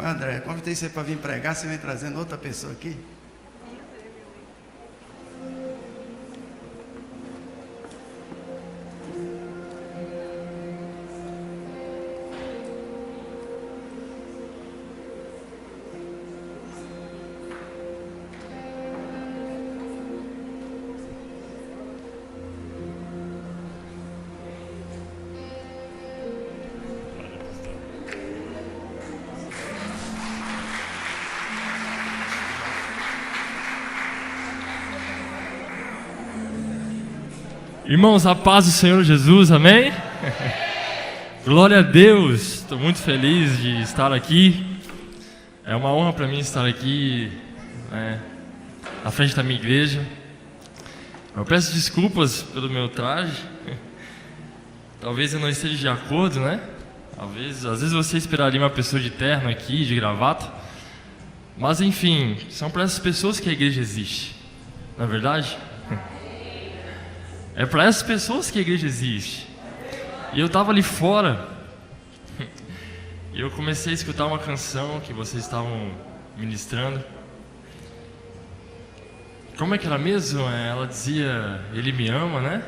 André, convidei você para vir pregar, você vem trazendo outra pessoa aqui? Irmãos, a paz do Senhor Jesus, amém? Glória a Deus, estou muito feliz de estar aqui. É uma honra para mim estar aqui, à frente da minha igreja. Eu peço desculpas pelo meu traje. Talvez eu não esteja de acordo, né? Às vezes você esperaria uma pessoa de terno aqui, de gravata. Mas enfim, são para essas pessoas que a igreja existe, não é verdade? É para essas pessoas que a igreja existe. E eu estava ali fora e eu comecei a escutar uma canção que vocês estavam ministrando. Como é que era mesmo? Ela dizia, Ele me ama, né?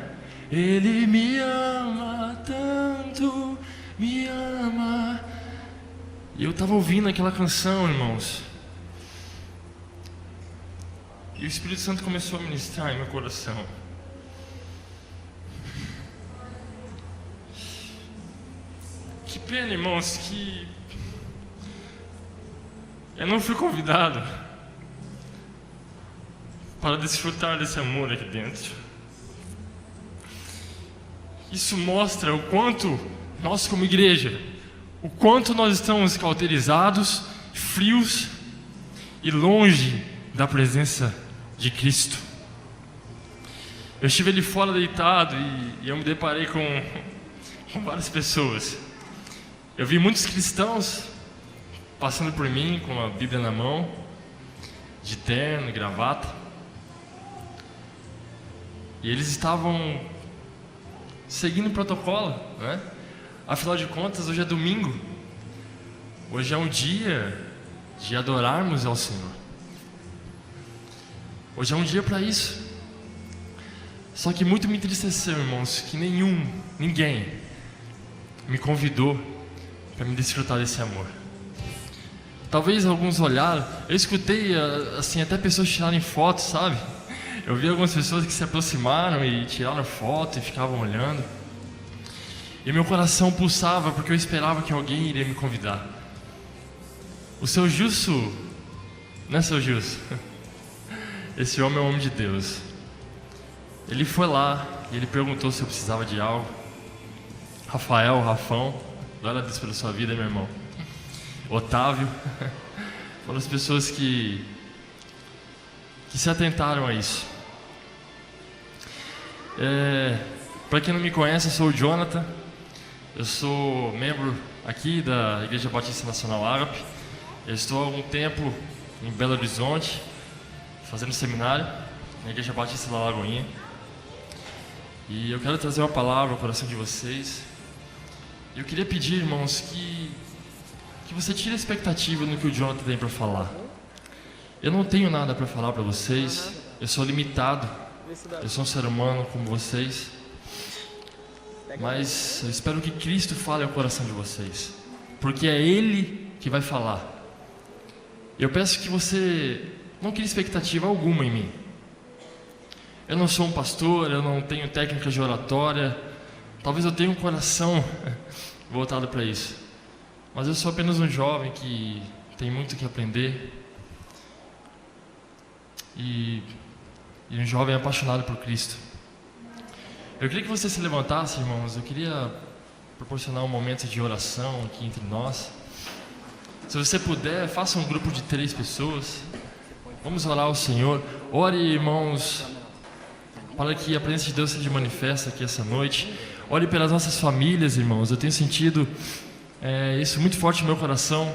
Ele me ama tanto, me ama. E eu estava ouvindo aquela canção, irmãos. E o Espírito Santo começou a ministrar em meu coração. Que pena, irmãos, que eu não fui convidado para desfrutar desse amor aqui dentro. Isso mostra o quanto nós como igreja, o quanto nós estamos cauterizados, frios e longe da presença de Cristo. Eu estive ali fora deitado e eu me deparei com várias pessoas. Eu vi muitos cristãos passando por mim com a Bíblia na mão, de terno e gravata. E eles estavam seguindo o protocolo, né? Afinal de contas, hoje é domingo. Hoje é um dia de adorarmos ao Senhor. Hoje é um dia para isso. Só que muito me entristeceu, irmãos, que ninguém me convidou para me desfrutar desse amor. Talvez alguns olharam, eu escutei assim, até pessoas tirarem fotos, sabe? Eu vi algumas pessoas que se aproximaram e tiraram foto e ficavam olhando. E meu coração pulsava porque eu esperava que alguém iria me convidar. O seu Justo, não é seu Justo? Esse homem é um homem de Deus. Ele foi lá e ele perguntou se eu precisava de algo. Rafão, glória a Deus pela sua vida, meu irmão. Otávio, foram as pessoas que se atentaram a isso. Para quem não me conhece, eu sou o Jonathan. Eu sou membro aqui da Igreja Batista Nacional Ágape. Eu estou há algum tempo em Belo Horizonte, fazendo seminário na Igreja Batista da Lagoinha. E eu quero trazer uma palavra ao coração de vocês. Eu queria pedir, irmãos, que você tire a expectativa no que o Jonathan tem para falar. Eu não tenho nada para falar para vocês. Eu sou limitado. Eu sou um ser humano como vocês. Mas eu espero que Cristo fale ao coração de vocês, porque é Ele que vai falar. Eu peço que você não crie expectativa alguma em mim. Eu não sou um pastor, eu não tenho técnica de oratória. Talvez eu tenha um coração voltado para isso, mas eu sou apenas um jovem que tem muito que aprender e um jovem apaixonado por Cristo. Eu queria que você se levantasse, irmãos. Eu queria proporcionar um momento de oração aqui entre nós. Se você puder, faça um grupo de 3 pessoas. Vamos orar ao Senhor. Ore, irmãos, para que a presença de Deus seja manifesta aqui essa noite. Ore pelas nossas famílias, irmãos. Eu tenho sentido isso muito forte no meu coração,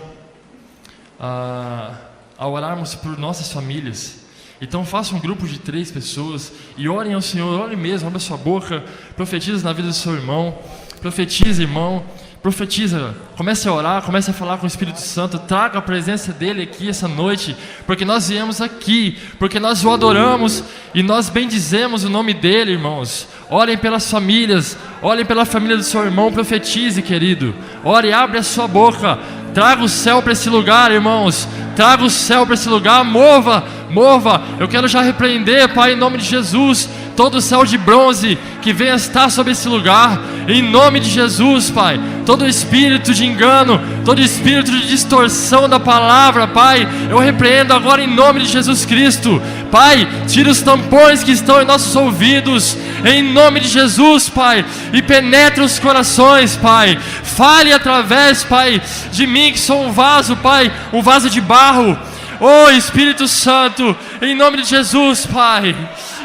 ao orarmos por nossas famílias. Então faça um grupo de 3 pessoas e orem ao Senhor. Ore mesmo, abra sua boca, profetize na vida do seu irmão. Profetize, irmão, profetiza, comece a orar, comece a falar com o Espírito Santo, traga a presença dele aqui essa noite, porque nós viemos aqui, porque nós o adoramos e nós bendizemos o nome dele, irmãos. Orem pelas famílias, orem pela família do seu irmão, profetize, querido. Ore, abre a sua boca, traga o céu para esse lugar, irmãos. Traga o céu para esse lugar, mova. Eu quero já repreender, Pai, em nome de Jesus, todo o céu de bronze que venha estar sobre esse lugar, em nome de Jesus, Pai. Todo espírito de engano, todo espírito de distorção da palavra, Pai, eu repreendo agora em nome de Jesus Cristo. Pai, tira os tampões que estão em nossos ouvidos, em nome de Jesus, Pai, e penetra os corações, Pai. Fale através, Pai, de mim que sou um vaso, Pai, um vaso de barro. Oh, Espírito Santo, em nome de Jesus, Pai,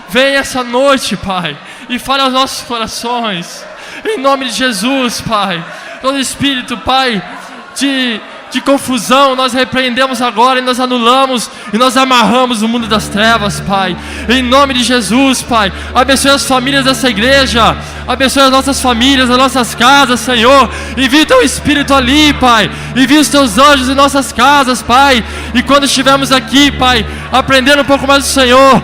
vem essa noite, Pai, e fale aos nossos corações, em nome de Jesus, Pai. Todo espírito, Pai, de confusão, nós repreendemos agora e nós anulamos e nós amarramos o mundo das trevas, Pai, em nome de Jesus, Pai. Abençoe as famílias dessa igreja, abençoe as nossas famílias, as nossas casas, Senhor. Envia teu Espírito ali, Pai, envia os teus anjos em nossas casas, Pai, e quando estivermos aqui, Pai, aprendendo um pouco mais do Senhor,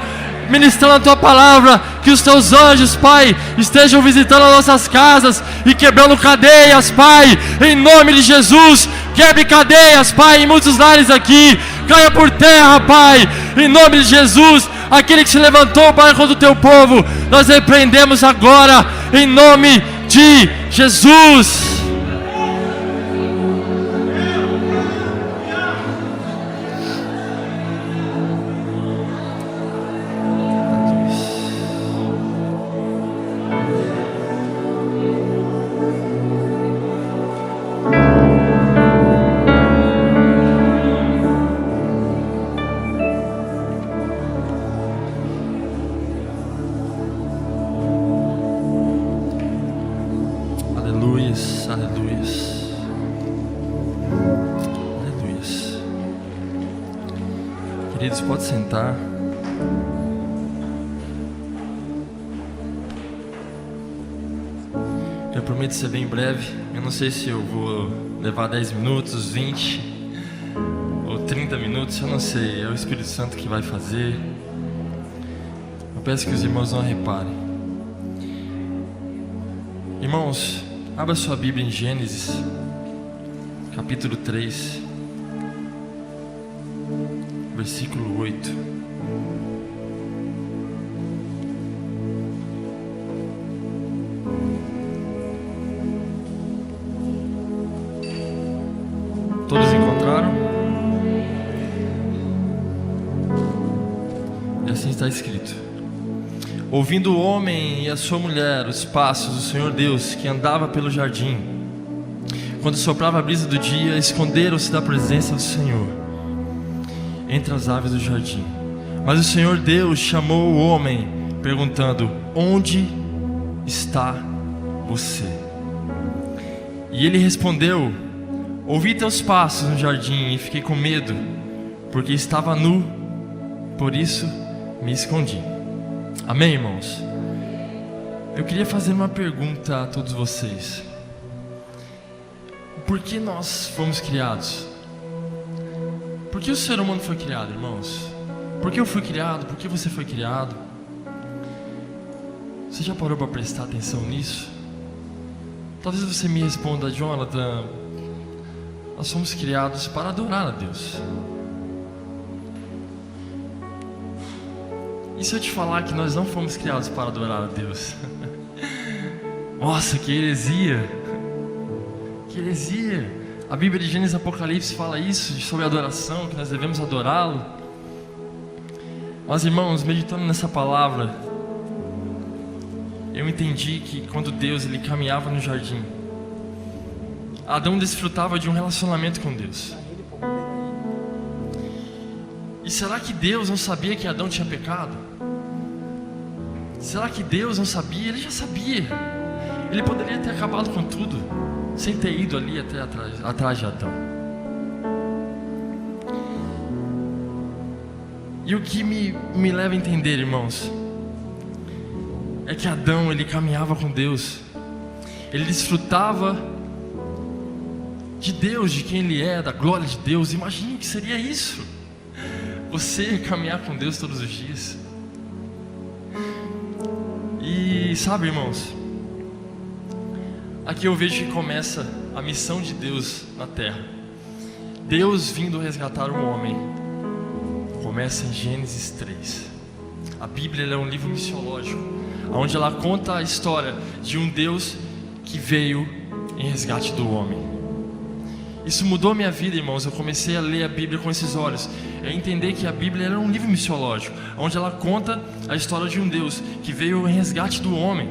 ministrando a tua palavra, que os teus anjos, Pai, estejam visitando as nossas casas e quebrando cadeias, Pai, em nome de Jesus. Quebre cadeias, Pai, em muitos lares aqui, caia por terra, Pai, em nome de Jesus. Aquele que se levantou, Pai, contra o teu povo, nós repreendemos agora, em nome de Jesus. Queridos, pode sentar. Eu prometo ser bem breve. Eu não sei se eu vou levar 10 minutos, 20 ou 30 minutos, eu não sei. É o Espírito Santo que vai fazer. Eu peço que os irmãos não reparem. Irmãos, abra sua Bíblia em Gênesis, capítulo 3. Versículo 8. Todos encontraram? E assim está escrito: ouvindo o homem e a sua mulher os passos do Senhor Deus que andava pelo jardim, quando soprava a brisa do dia, esconderam-se da presença do Senhor entre as aves do jardim. Mas o Senhor Deus chamou o homem, perguntando: onde está você? E ele respondeu: ouvi teus passos no jardim e fiquei com medo, porque estava nu, por isso me escondi. Amém, irmãos? Eu queria fazer uma pergunta a todos vocês: por que nós fomos criados? Por que o ser humano foi criado, irmãos? Por que eu fui criado? Por que você foi criado? Você já parou para prestar atenção nisso? Talvez você me responda: Jonathan, nós fomos criados para adorar a Deus. E se eu te falar que nós não fomos criados para adorar a Deus? Nossa, que heresia! Que heresia! A Bíblia de Gênesis e Apocalipse fala isso, sobre adoração, que nós devemos adorá-lo. Mas, irmãos, meditando nessa palavra, eu entendi que quando Deus ele caminhava no jardim, Adão desfrutava de um relacionamento com Deus. E será que Deus não sabia que Adão tinha pecado? Será que Deus não sabia? Ele já sabia. Ele poderia ter acabado com tudo, sem ter ido ali até atrás de Adão. E o que me leva a entender, irmãos, é que Adão, ele caminhava com Deus, ele desfrutava de Deus, de quem Ele é, da glória de Deus. Imagine o que seria isso. Você caminhar com Deus todos os dias. E sabe, irmãos, aqui eu vejo que começa a missão de Deus na terra. Deus vindo resgatar o homem. Começa em Gênesis 3. A Bíblia é um livro missiológico, onde ela conta a história de um Deus que veio em resgate do homem. Isso mudou a minha vida, irmãos. Eu comecei a ler a Bíblia com esses olhos, a entender que a Bíblia era um livro missiológico, onde ela conta a história de um Deus que veio em resgate do homem.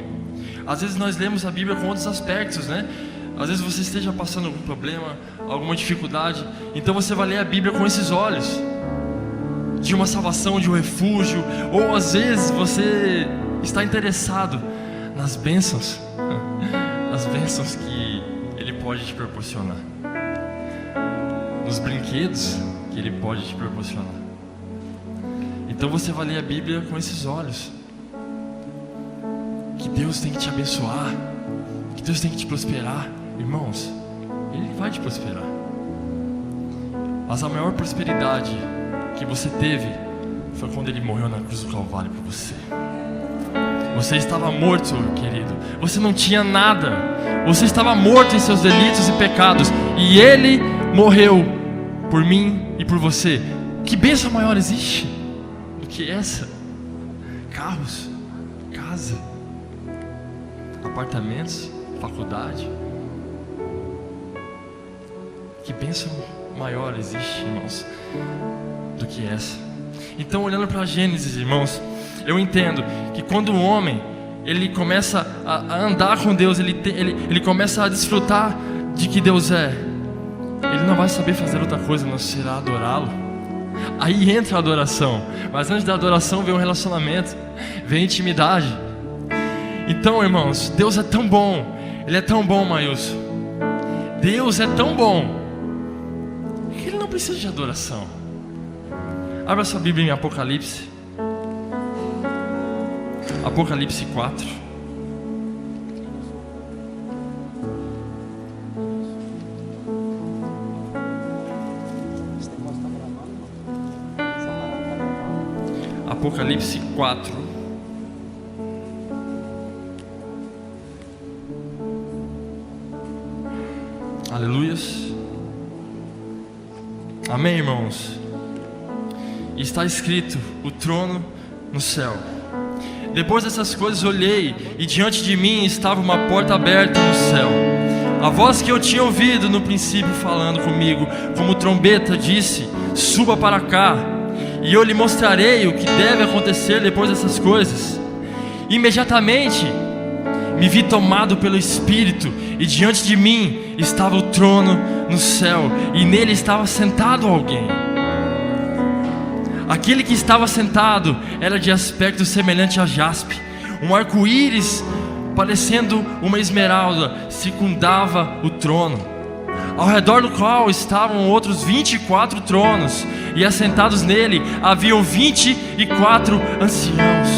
Às vezes nós lemos a Bíblia com outros aspectos, né? Às vezes você esteja passando algum problema, alguma dificuldade, então você vai ler a Bíblia com esses olhos, de uma salvação, de um refúgio. Ou às vezes você está interessado nas bênçãos, as bênçãos que Ele pode te proporcionar, nos brinquedos que Ele pode te proporcionar. Então você vai ler a Bíblia com esses olhos, que Deus tem que te abençoar, que Deus tem que te prosperar. Irmãos, Ele vai te prosperar. Mas a maior prosperidade que você teve foi quando Ele morreu na cruz do Calvário por você. Você estava morto, querido. Você não tinha nada. Você estava morto em seus delitos e pecados, e Ele morreu por mim e por você. Que bênção maior existe do que essa? Carros, casa, apartamentos, faculdade. Que bênção maior existe, irmãos, do que essa? Então, olhando para Gênesis, irmãos, eu entendo que quando o homem ele começa a andar com Deus, ele começa a desfrutar de que Deus é, ele não vai saber fazer outra coisa, não será adorá-lo. Aí entra a adoração. Mas antes da adoração vem um relacionamento, vem intimidade. Então, irmãos, Deus é tão bom. Ele é tão bom, Maílson. Deus é tão bom que Ele não precisa de adoração. Abra sua Bíblia em Apocalipse. Apocalipse 4. Apocalipse 4. Aleluias. Amém, irmãos. Está escrito: o trono no céu. Depois dessas coisas olhei, e diante de mim estava uma porta aberta no céu. A voz que eu tinha ouvido no princípio falando comigo, como trombeta, disse: suba para cá, e eu lhe mostrarei o que deve acontecer depois dessas coisas. Imediatamente me vi tomado pelo Espírito, e diante de mim estava o trono no céu, e nele estava sentado alguém. Aquele que estava sentado era de aspecto semelhante a jaspe. Um arco-íris, parecendo uma esmeralda, circundava o trono, ao redor do qual estavam outros 24 tronos, e assentados nele haviam 24 anciãos.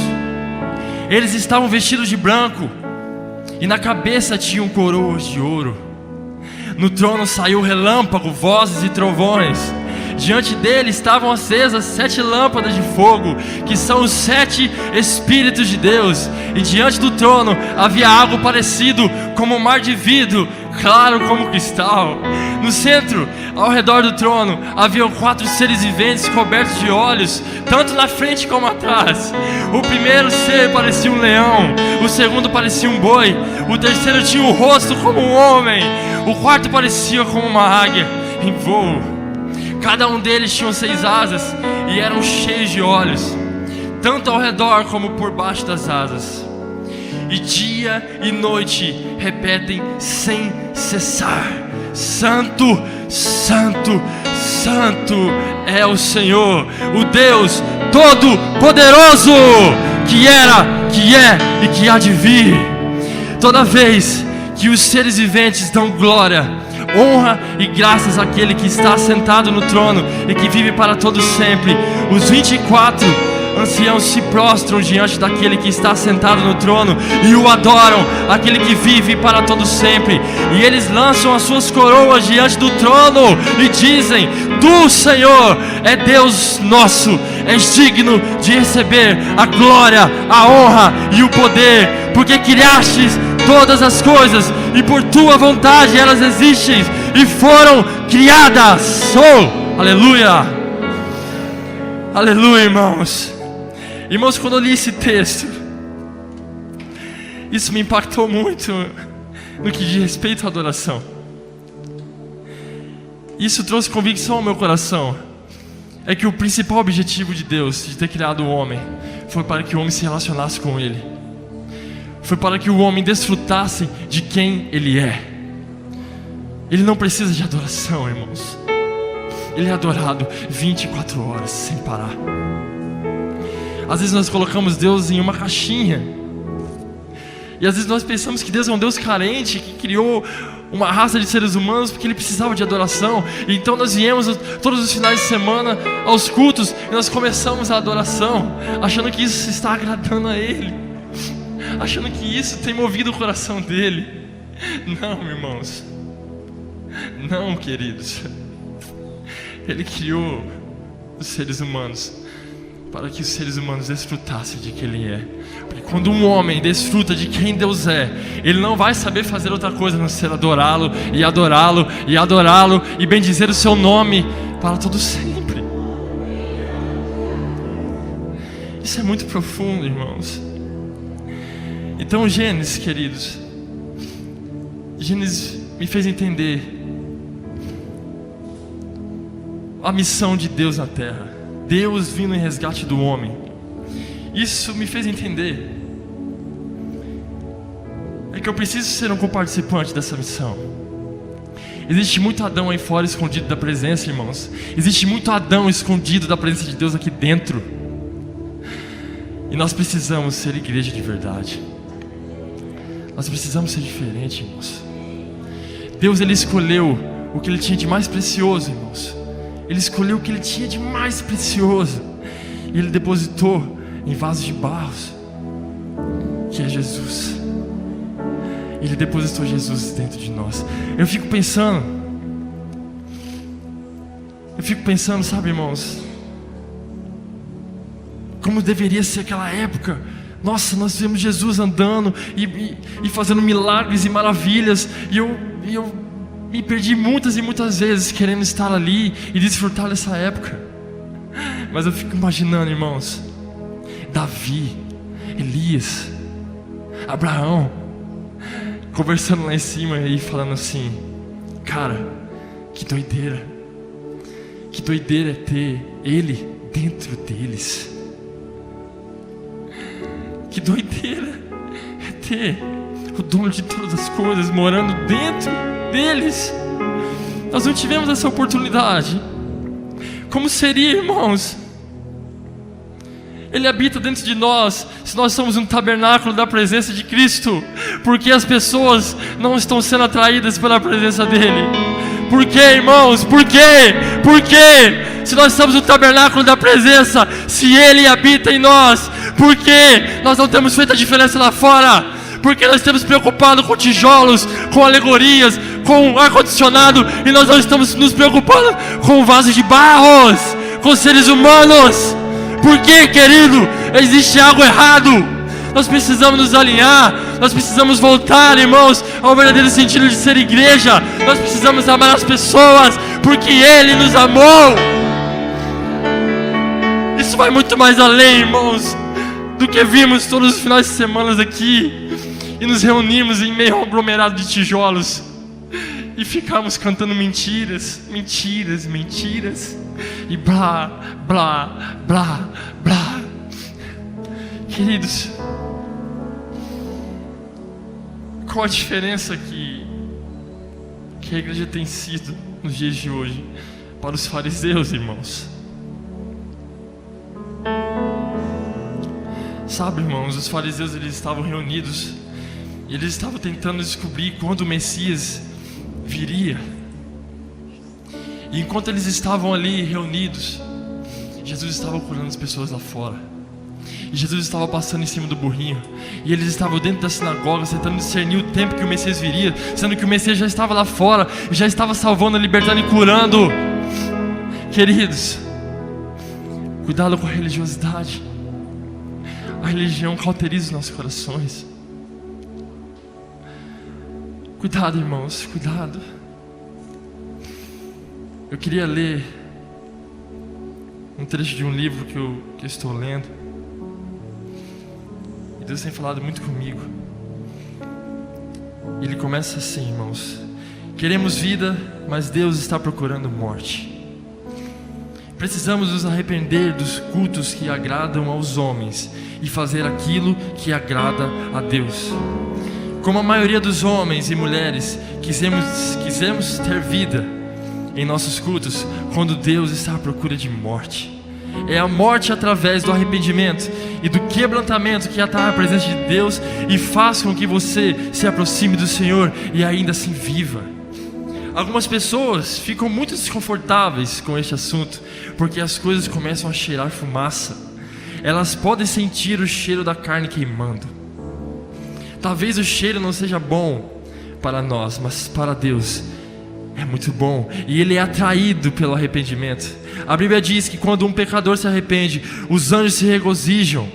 Eles estavam vestidos de branco, e na cabeça tinham coroas de ouro. No trono saiu relâmpago, vozes e trovões. Diante dele estavam acesas 7 lâmpadas de fogo, que são os 7 Espíritos de Deus. E diante do trono havia algo parecido como um mar de vidro, claro como cristal. No centro, ao redor do trono, haviam 4 seres viventes cobertos de olhos, tanto na frente como atrás. O primeiro ser parecia um leão, o segundo parecia um boi, o terceiro tinha o rosto como um homem, o quarto parecia como uma águia em voo. Cada um deles tinha 6 asas e eram cheios de olhos, tanto ao redor como por baixo das asas. E dia e noite repetem sem cessar: Santo, Santo, Santo é o Senhor, o Deus Todo-Poderoso, que era, que é e que há de vir. Toda vez que os seres viventes dão glória, honra e graças àquele que está sentado no trono e que vive para todo sempre, os 24 anciãos se prostram diante daquele que está sentado no trono e o adoram, aquele que vive para todo sempre. E eles lançam as suas coroas diante do trono e dizem: Tu, Senhor, é Deus nosso, és digno de receber a glória, a honra e o poder, porque criastes todas as coisas e por tua vontade elas existem e foram criadas. Oh, aleluia, aleluia, irmãos. Irmãos, quando eu li esse texto, isso me impactou muito no que diz respeito à adoração. Isso trouxe convicção ao meu coração. É que o principal objetivo de Deus, de ter criado o homem, foi para que o homem se relacionasse com Ele. Foi para que o homem desfrutasse de quem Ele é. Ele não precisa de adoração, irmãos. Ele é adorado 24 horas, sem parar. Às vezes nós colocamos Deus em uma caixinha. E às vezes nós pensamos que Deus é um Deus carente, que criou uma raça de seres humanos porque Ele precisava de adoração. E então nós viemos todos os finais de semana aos cultos e nós começamos a adoração, achando que isso está agradando a Ele, achando que isso tem movido o coração dEle. Não, irmãos. Não, queridos. Ele criou os seres humanos para que os seres humanos desfrutassem de quem Ele é. Porque quando um homem desfruta de quem Deus é, ele não vai saber fazer outra coisa a não ser adorá-lo e adorá-lo e adorá-lo e bendizer o seu nome para todo sempre. Isso é muito profundo, irmãos. Então Gênesis, queridos, Gênesis me fez entender a missão de Deus na terra. Deus vindo em resgate do homem. Isso me fez entender é que eu preciso ser um coparticipante dessa missão. Existe muito Adão aí fora escondido da presença, irmãos. Existe muito Adão escondido da presença de Deus aqui dentro. E nós precisamos ser igreja de verdade. Nós precisamos ser diferentes, irmãos. Deus, Ele escolheu o que Ele tinha de mais precioso, irmãos. Ele escolheu o que Ele tinha de mais precioso e Ele depositou em vasos de barros, que é Jesus. Ele depositou Jesus dentro de nós. Eu fico pensando, sabe, irmãos, como deveria ser aquela época. Nossa, nós vemos Jesus andando e fazendo milagres e maravilhas, e eu me perdi muitas e muitas vezes querendo estar ali e desfrutar dessa época. Mas eu fico imaginando, irmãos, Davi, Elias, Abraão, conversando lá em cima e falando assim: cara, que doideira é ter Ele dentro deles. Que doideira é ter o dono de todas as coisas morando dentro deles. Nós não tivemos essa oportunidade. Como seria, irmãos? Ele habita dentro de nós, se nós somos um tabernáculo da presença de Cristo. Porque as pessoas não estão sendo atraídas pela presença dEle. Por quê, irmãos? Por quê? Por quê? Se nós somos um tabernáculo da presença, se Ele habita em nós, por que nós não temos feito a diferença lá fora? Porque nós estamos preocupados com tijolos, com alegorias, com ar-condicionado, e nós não estamos nos preocupando com vasos de barros, com seres humanos. Por que, querido? Existe algo errado. Nós precisamos nos alinhar. Nós precisamos voltar, irmãos, ao verdadeiro sentido de ser igreja. Nós precisamos amar as pessoas, porque Ele nos amou. Isso vai muito mais além, irmãos, do que vimos todos os finais de semana aqui e nos reunimos em meio a um aglomerado de tijolos e ficamos cantando mentiras, mentiras, mentiras e blá, blá, blá, blá. Queridos, qual a diferença que a igreja tem sido nos dias de hoje para os fariseus, irmãos? Sabe, irmãos, os fariseus, eles estavam reunidos e eles estavam tentando descobrir quando o Messias viria. E enquanto eles estavam ali reunidos, Jesus estava curando as pessoas lá fora. E Jesus estava passando em cima do burrinho. E eles estavam dentro da sinagoga, tentando discernir o tempo que o Messias viria, sendo que o Messias já estava lá fora, já estava salvando, libertando e curando. Queridos, cuidado com a religiosidade. A religião cauteriza os nossos corações. Cuidado, irmãos, cuidado. Eu queria ler um trecho de um livro que eu estou lendo. E Deus tem falado muito comigo. Ele começa assim, irmãos: queremos vida, mas Deus está procurando morte. Precisamos nos arrepender dos cultos que agradam aos homens e fazer aquilo que agrada a Deus. Como a maioria dos homens e mulheres, quisemos ter vida em nossos cultos, quando Deus está à procura de morte. É a morte através do arrependimento e do quebrantamento que atrai a presença de Deus e faz com que você se aproxime do Senhor e ainda assim viva. Algumas pessoas ficam muito desconfortáveis com este assunto, porque as coisas começam a cheirar fumaça. Elas podem sentir o cheiro da carne queimando. Talvez o cheiro não seja bom para nós, mas para Deus é muito bom, e Ele é atraído pelo arrependimento. A Bíblia diz que quando um pecador se arrepende, os anjos se regozijam.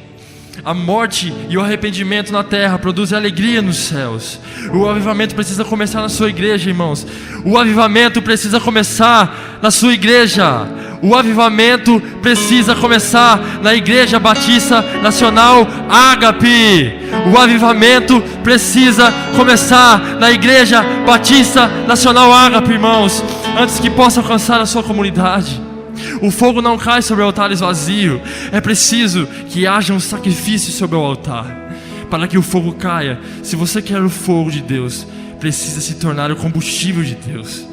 A morte e o arrependimento na terra produzem alegria nos céus. O avivamento precisa começar na sua igreja, irmãos. O avivamento precisa começar na sua igreja. O avivamento precisa começar na Igreja Batista Nacional Ágape. O avivamento precisa começar na Igreja Batista Nacional Ágape, irmãos, antes que possa alcançar a sua comunidade. O fogo não cai sobre altares vazios. É preciso que haja um sacrifício sobre o altar. Para que o fogo caia, se você quer o fogo de Deus, precisa se tornar o combustível de Deus.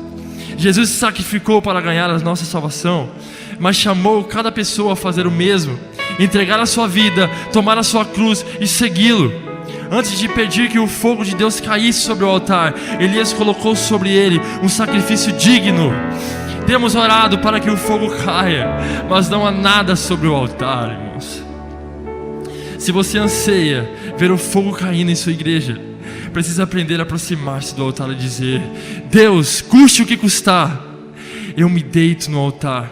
Jesus se sacrificou para ganhar a nossa salvação, mas chamou cada pessoa a fazer o mesmo, entregar a sua vida, tomar a sua cruz e segui-lo. Antes de pedir que o fogo de Deus caísse sobre o altar, Elias colocou sobre ele um sacrifício digno. Temos orado para que o fogo caia, mas não há nada sobre o altar, irmãos. Se você anseia ver o fogo caindo em sua igreja, precisa aprender a aproximar-se do altar e dizer: Deus, custe o que custar, eu me deito no altar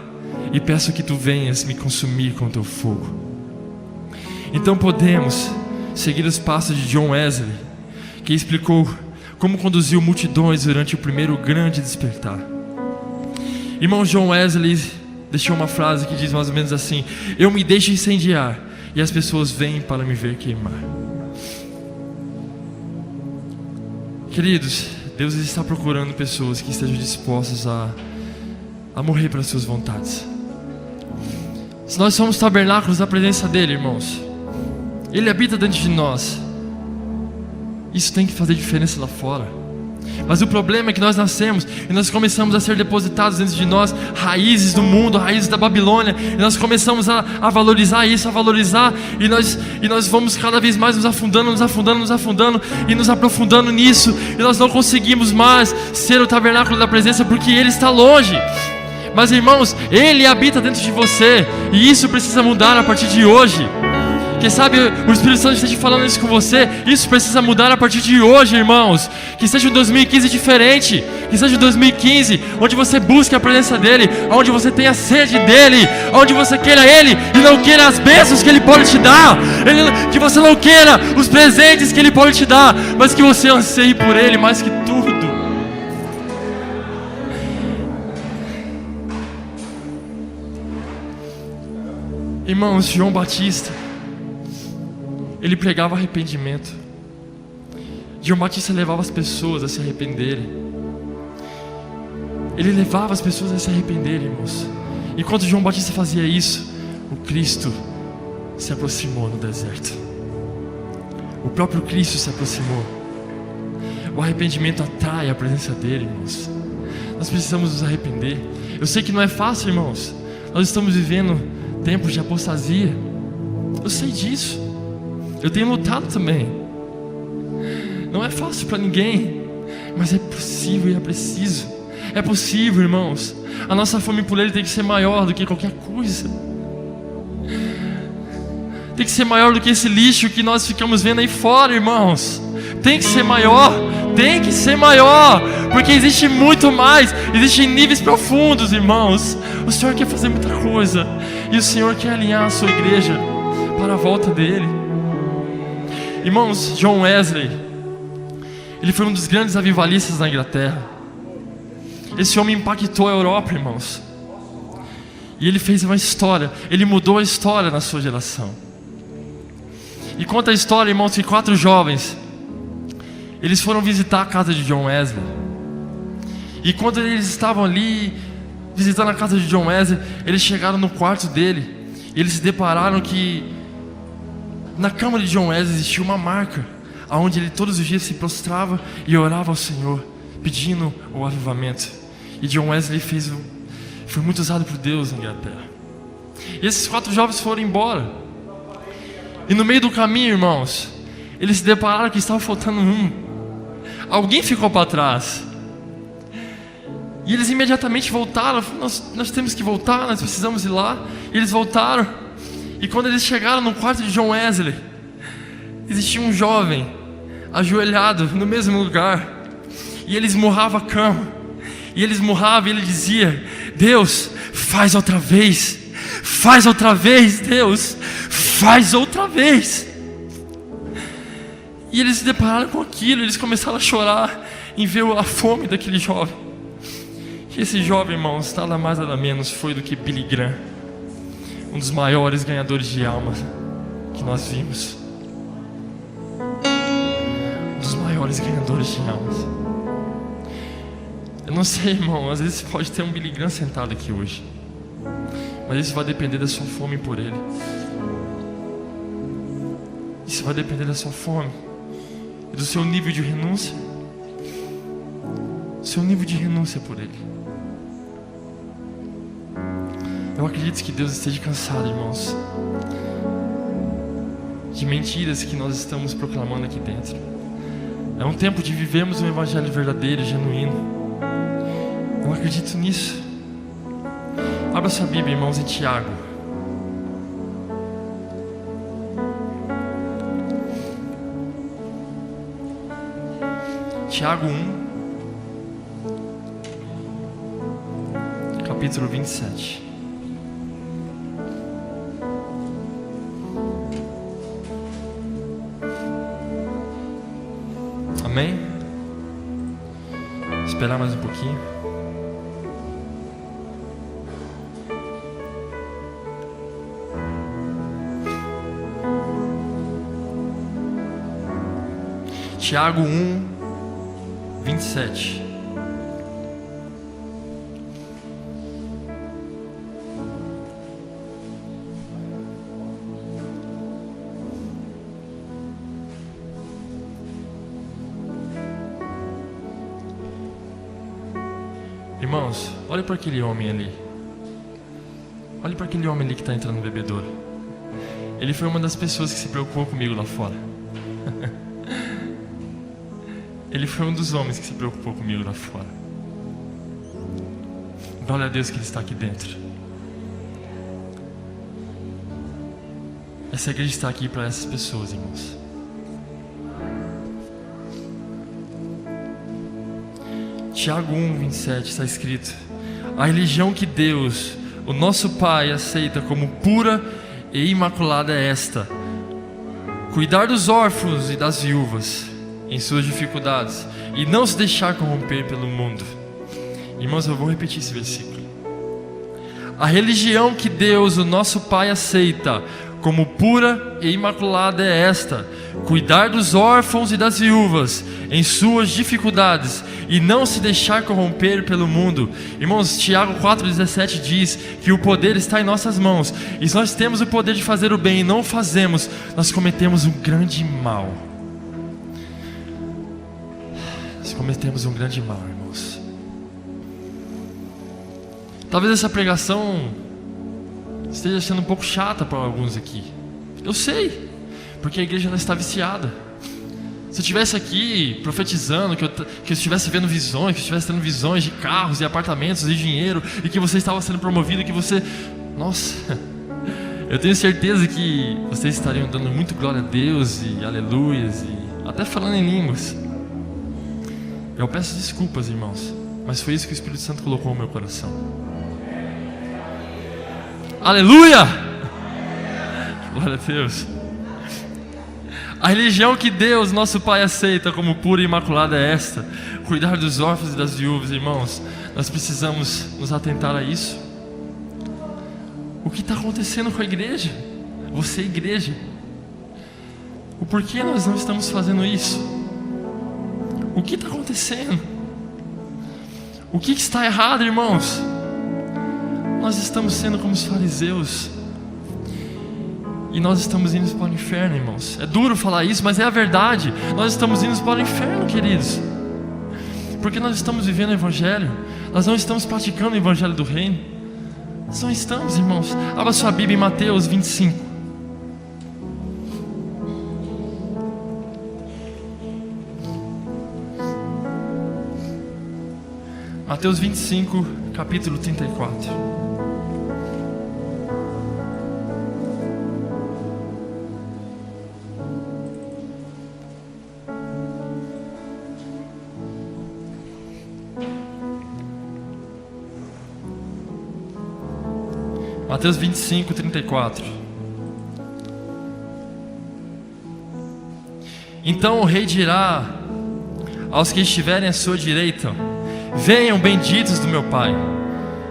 e peço que tu venhas me consumir com teu fogo. Então podemos seguir os passos de John Wesley, que explicou como conduziu multidões durante o primeiro grande despertar. Irmão John Wesley deixou uma frase que diz mais ou menos assim: eu me deixo incendiar e as pessoas vêm para me ver queimar. Queridos, Deus está procurando pessoas que estejam dispostas a morrer para as suas vontades. Se nós somos tabernáculos da presença dEle, irmãos, Ele habita dentro de nós. Isso tem que fazer diferença lá fora. Mas o problema é que nós nascemos e nós começamos a ser depositados dentro de nós raízes do mundo, raízes da Babilônia, e nós começamos a valorizar isso, a valorizar, e nós vamos cada vez mais nos afundando e nos aprofundando nisso, e nós não conseguimos mais ser o tabernáculo da presença porque Ele está longe. Mas irmãos, Ele habita dentro de você, e isso precisa mudar a partir de hoje. Quem sabe o Espírito Santo esteja falando isso com você. Isso precisa mudar a partir de hoje, irmãos. Que seja um 2015 diferente. Que seja um 2015 onde você busque a presença dEle, onde você tenha sede dEle, onde você queira Ele e não queira as bênçãos que Ele pode te dar. Que você não queira os presentes que Ele pode te dar, mas que você anseie por Ele mais que tudo. Irmãos, João Batista, ele pregava arrependimento. João Batista levava as pessoas a se arrependerem. Ele levava as pessoas a se arrependerem, irmãos. Enquanto João Batista fazia isso, o Cristo se aproximou no deserto. O próprio Cristo se aproximou. O arrependimento atrai a presença dele, irmãos. Nós precisamos nos arrepender. Eu sei que não é fácil, irmãos. Nós estamos vivendo tempos de apostasia. Eu sei disso. Eu tenho lutado também. Não é fácil para ninguém, mas é possível e é preciso. É possível, irmãos. A nossa fome por Ele tem que ser maior do que qualquer coisa. tem que ser maior do que esse lixo que nós ficamos vendo aí fora, irmãos. Tem que ser maior, tem que ser maior, porque existe muito mais, existem níveis profundos, irmãos. O Senhor quer fazer muita coisa, e o Senhor quer alinhar a sua igreja para a volta dele. Irmãos, John Wesley, ele foi um dos grandes avivalistas na Inglaterra. Esse homem impactou a Europa, irmãos. E ele fez uma história, ele mudou a história na sua geração. E conta a história, irmãos, que 4 jovens, eles foram visitar a casa de John Wesley. E quando eles estavam ali, visitando a casa de John Wesley, eles chegaram no quarto dele. E eles se depararam que na cama de John Wesley existia uma marca, onde ele todos os dias se prostrava e orava ao Senhor, pedindo o avivamento. E John Wesley foi muito usado por Deus na Inglaterra. E esses 4 jovens foram embora. E no meio do caminho, irmãos, eles se depararam que estava faltando um. Alguém ficou para trás. E eles imediatamente voltaram. Nós temos que voltar, nós precisamos ir lá. E eles voltaram. E quando eles chegaram no quarto de John Wesley, existia um jovem ajoelhado no mesmo lugar. E ele esmurrava a cama. E ele esmurrava e ele dizia: Deus, faz outra vez. Faz outra vez, Deus. Faz outra vez. E eles se depararam com aquilo. Eles começaram a chorar em ver a fome daquele jovem. E esse jovem, irmãos, nada mais nada menos foi do que Billy Graham, um dos maiores ganhadores de almas que nós vimos. Um dos maiores ganhadores de almas. Eu não sei, irmão, às vezes pode ter um Billy Graham sentado aqui hoje, mas isso vai depender da sua fome por ele. Isso vai depender da sua fome e do seu nível de renúncia. Seu nível de renúncia por ele. Eu acredito que Deus esteja cansado, irmãos, de mentiras que nós estamos proclamando aqui dentro. É um tempo de vivermos um evangelho verdadeiro e genuíno. Eu acredito nisso. Abra sua Bíblia, irmãos, em Tiago. Tiago 1, capítulo 27. Amém? Esperar mais um pouquinho. Tiago 1, 27. Irmãos, olhe para aquele homem ali. Olhe para aquele homem ali que está entrando no bebedouro. Ele foi uma das pessoas que se preocupou comigo lá fora. Ele foi um dos homens que se preocupou comigo lá fora. Glória a Deus que Ele está aqui dentro. Essa igreja está aqui para essas pessoas, irmãos. Tiago 1, 27 está escrito: a religião que Deus, o nosso Pai, aceita como pura e imaculada é esta: cuidar dos órfãos e das viúvas em suas dificuldades e não se deixar corromper pelo mundo. Irmãos, eu vou repetir esse versículo. A religião que Deus, o nosso Pai, aceita como pura e imaculada é esta: cuidar dos órfãos e das viúvas em suas dificuldades e não se deixar corromper pelo mundo. Irmãos, Tiago 4,17 diz que o poder está em nossas mãos, e se nós temos o poder de fazer o bem e não o fazemos, nós cometemos um grande mal. Nós cometemos um grande mal, irmãos. Talvez essa pregação esteja sendo um pouco chata para alguns aqui. Eu sei, porque a igreja não está viciada. Se eu estivesse aqui profetizando, que eu estivesse vendo visões, que eu estivesse tendo visões de carros e apartamentos e dinheiro, e que você estava sendo promovido, que você... Nossa, Eu tenho certeza que vocês estariam dando muito glória a Deus e aleluias e até falando em línguas. Eu peço desculpas, irmãos, mas foi isso que o Espírito Santo colocou no meu coração. Aleluia! Glória a Deus. A religião que Deus, nosso Pai, aceita como pura e imaculada é esta: cuidar dos órfãos e das viúvas. Irmãos, nós precisamos nos atentar a isso. O que está acontecendo com a igreja? Você, igreja. O porquê nós não estamos fazendo isso? O que está acontecendo? O que está errado, irmãos? Nós estamos sendo como os fariseus. E nós estamos indo para o inferno, irmãos. É duro falar isso, mas é a verdade. Nós estamos indo para o inferno, queridos. Porque nós estamos vivendo o Evangelho. Nós não estamos praticando o Evangelho do Reino. Nós não estamos, irmãos. Abra sua Bíblia em Mateus 25. Mateus 25, capítulo 34. Mateus 25, 34. Então o rei dirá aos que estiverem à sua direita: venham, benditos do meu Pai,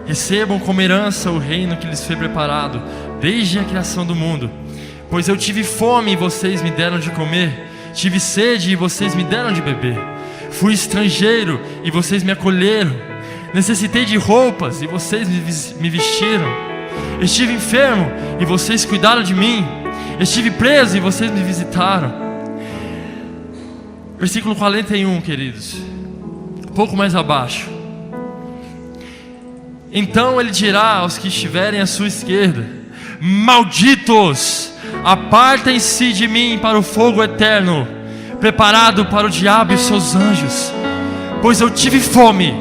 recebam como herança o reino que lhes foi preparado desde a criação do mundo. Pois eu tive fome e vocês me deram de comer, tive sede e vocês me deram de beber, fui estrangeiro e vocês me acolheram, necessitei de roupas e vocês me vestiram, estive enfermo e vocês cuidaram de mim, estive preso e vocês me visitaram. Versículo 41, queridos, um pouco mais abaixo. Então ele dirá aos que estiverem à sua esquerda: malditos, apartem-se de mim para o fogo eterno, preparado para o diabo e seus anjos. Pois eu tive fome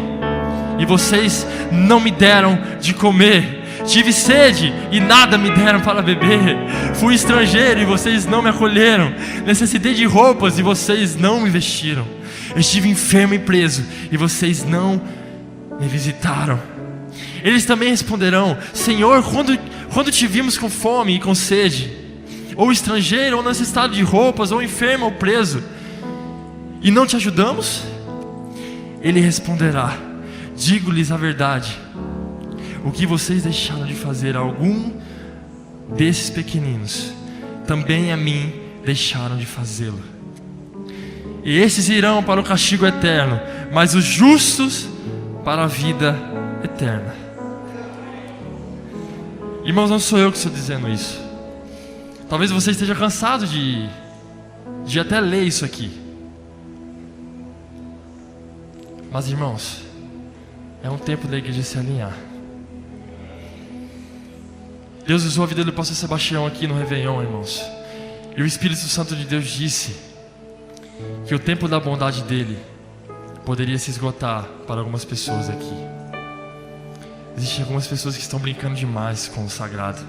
e vocês não me deram de comer, tive sede e nada me deram para beber, fui estrangeiro e vocês não me acolheram, necessitei de roupas e vocês não me vestiram, estive enfermo e preso e vocês não me visitaram. Eles também responderão: Senhor, quando te vimos com fome e com sede, ou estrangeiro, ou necessitado de roupas, ou enfermo ou preso, e não te ajudamos? Ele responderá: digo-lhes a verdade, o que vocês deixaram de fazer a algum desses pequeninos, também a mim deixaram de fazê-lo. E esses irão para o castigo eterno, mas os justos para a vida eterna. Irmãos, não sou eu que estou dizendo isso. Talvez você esteja cansado de até ler isso aqui. Mas, irmãos, é um tempo da igreja se alinhar. Deus usou a vida do pastor Sebastião aqui no Réveillon, irmãos. E o Espírito Santo de Deus disse que o tempo da bondade dele poderia se esgotar para algumas pessoas aqui. Existem algumas pessoas que estão brincando demais com o sagrado.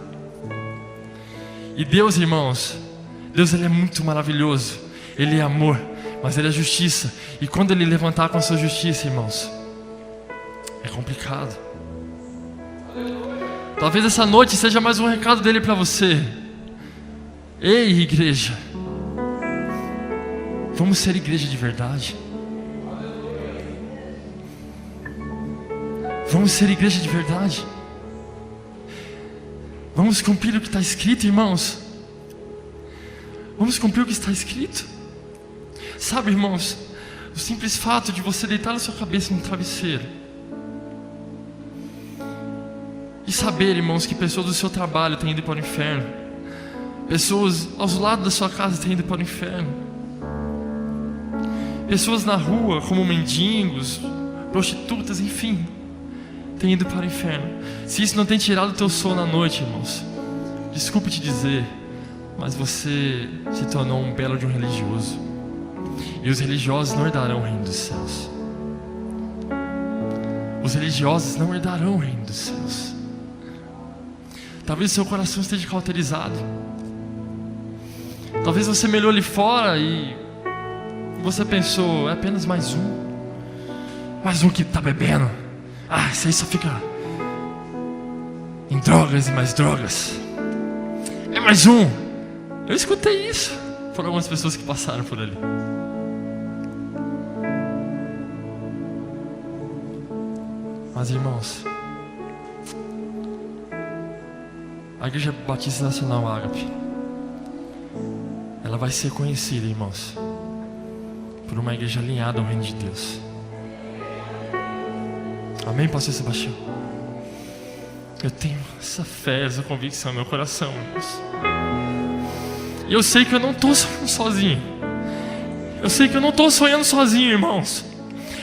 E Deus, irmãos, Deus, ele é muito maravilhoso. Ele é amor, mas ele é justiça. E quando ele levantar com a sua justiça, irmãos, é complicado. Talvez essa noite seja mais um recado dele para você. Ei, igreja, vamos ser igreja de verdade. Vamos ser igreja de verdade. Vamos cumprir o que está escrito, irmãos. Vamos cumprir o que está escrito. Sabe, irmãos, o simples fato de você deitar a sua cabeça no travesseiro e saber, irmãos, que pessoas do seu trabalho têm ido para o inferno, pessoas aos lados da sua casa têm ido para o inferno, pessoas na rua como mendigos, prostitutas, enfim, têm ido para o inferno. Se isso não tem tirado o teu sono à noite, irmãos, desculpe te dizer, mas você se tornou um belo de um religioso. E os religiosos não herdarão o reino dos céus. Os religiosos não herdarão o reino dos céus. Talvez seu coração esteja cauterizado. Talvez você me olhou ali fora e você pensou, é apenas mais um que está bebendo. Esse aí só fica em drogas e mais drogas. É mais um. Eu escutei isso. Foram algumas pessoas que passaram por ali. Mas irmãos, a Igreja Batista Nacional Ágape, ela vai ser conhecida, irmãos, por uma igreja alinhada ao reino de Deus. Amém, pastor Sebastião? Eu tenho essa fé, essa convicção no meu coração, irmãos. E eu sei que eu não estou sonhando sozinho. Eu sei que eu não estou sonhando sozinho, irmãos.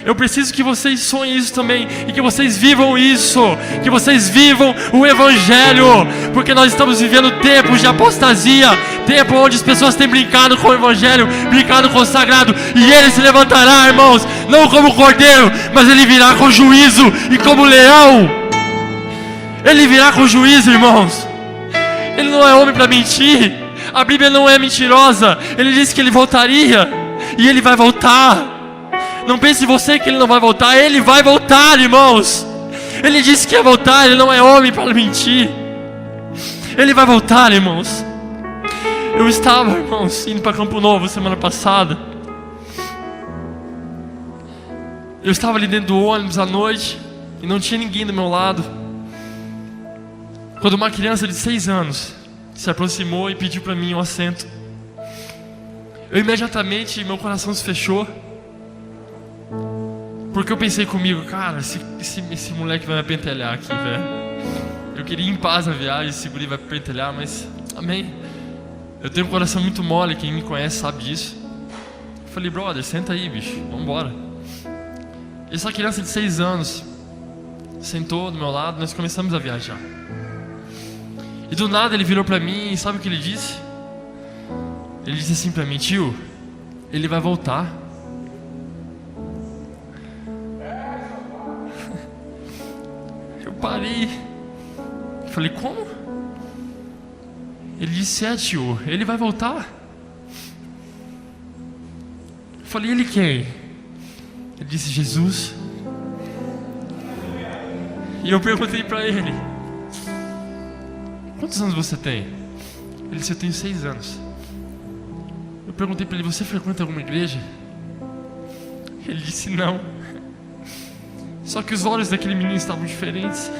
Eu preciso que vocês sonhem isso também, e que vocês vivam isso, que vocês vivam o Evangelho, porque nós estamos vivendo tempos de apostasia, tempo onde as pessoas têm brincado com o Evangelho, brincado com o sagrado, e Ele se levantará, irmãos, não como cordeiro, mas Ele virá com juízo e como leão. Ele virá com juízo, irmãos. Ele não é homem para mentir. A Bíblia não é mentirosa. Ele disse que Ele voltaria, e Ele vai voltar. Não pense você que Ele não vai voltar. Ele vai voltar, irmãos. Ele disse que ia voltar. Ele não é homem para mentir. Ele vai voltar, irmãos. Eu estava, irmãos, indo para Campo Novo semana passada. Eu estava ali dentro do ônibus à noite e não tinha ninguém do meu lado, quando uma criança de 6 anos se aproximou e pediu para mim um assento. Eu imediatamente, meu coração se fechou, porque eu pensei comigo, cara, esse moleque vai me apentelhar aqui, velho. Eu queria ir em paz na viagem, esse guri vai me apentelhar, mas amém. Eu tenho um coração muito mole, quem me conhece sabe disso. Eu falei, brother, senta aí, bicho, vamos embora. E essa criança de 6 anos sentou do meu lado, nós começamos a viajar. E do nada ele virou pra mim e sabe o que ele disse? Ele disse assim pra mim, tio, ele vai voltar. Eu parei. Falei, como? Ele disse, tio, ele vai voltar. Eu falei, ele quem? Ele disse, Jesus. E eu perguntei pra ele, quantos anos você tem? Ele disse, eu tenho 6 anos. Eu perguntei pra ele, você frequenta alguma igreja? Ele disse, não. Só que os olhos daquele menino estavam diferentes.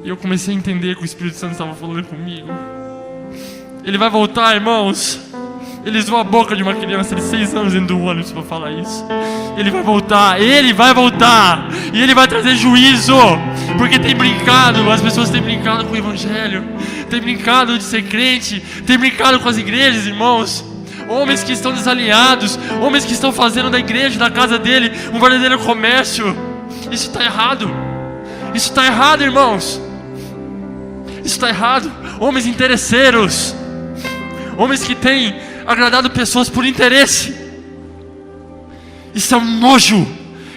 E eu comecei a entender que o Espírito Santo estava falando comigo. Ele vai voltar, irmãos. Ele usou a boca de uma criança de 6 anos dentro do ônibus para falar isso. Ele vai voltar, ele vai voltar. E ele vai trazer juízo. Porque tem brincado, as pessoas têm brincado com o Evangelho. Tem brincado de ser crente. Tem brincado com as igrejas, irmãos. Homens que estão desalinhados. Homens que estão fazendo da igreja, da casa dele, um verdadeiro comércio. Isso está errado. Isso está errado, irmãos. Isso está errado. Homens interesseiros. Homens que têm agradado pessoas por interesse. Isso é um nojo.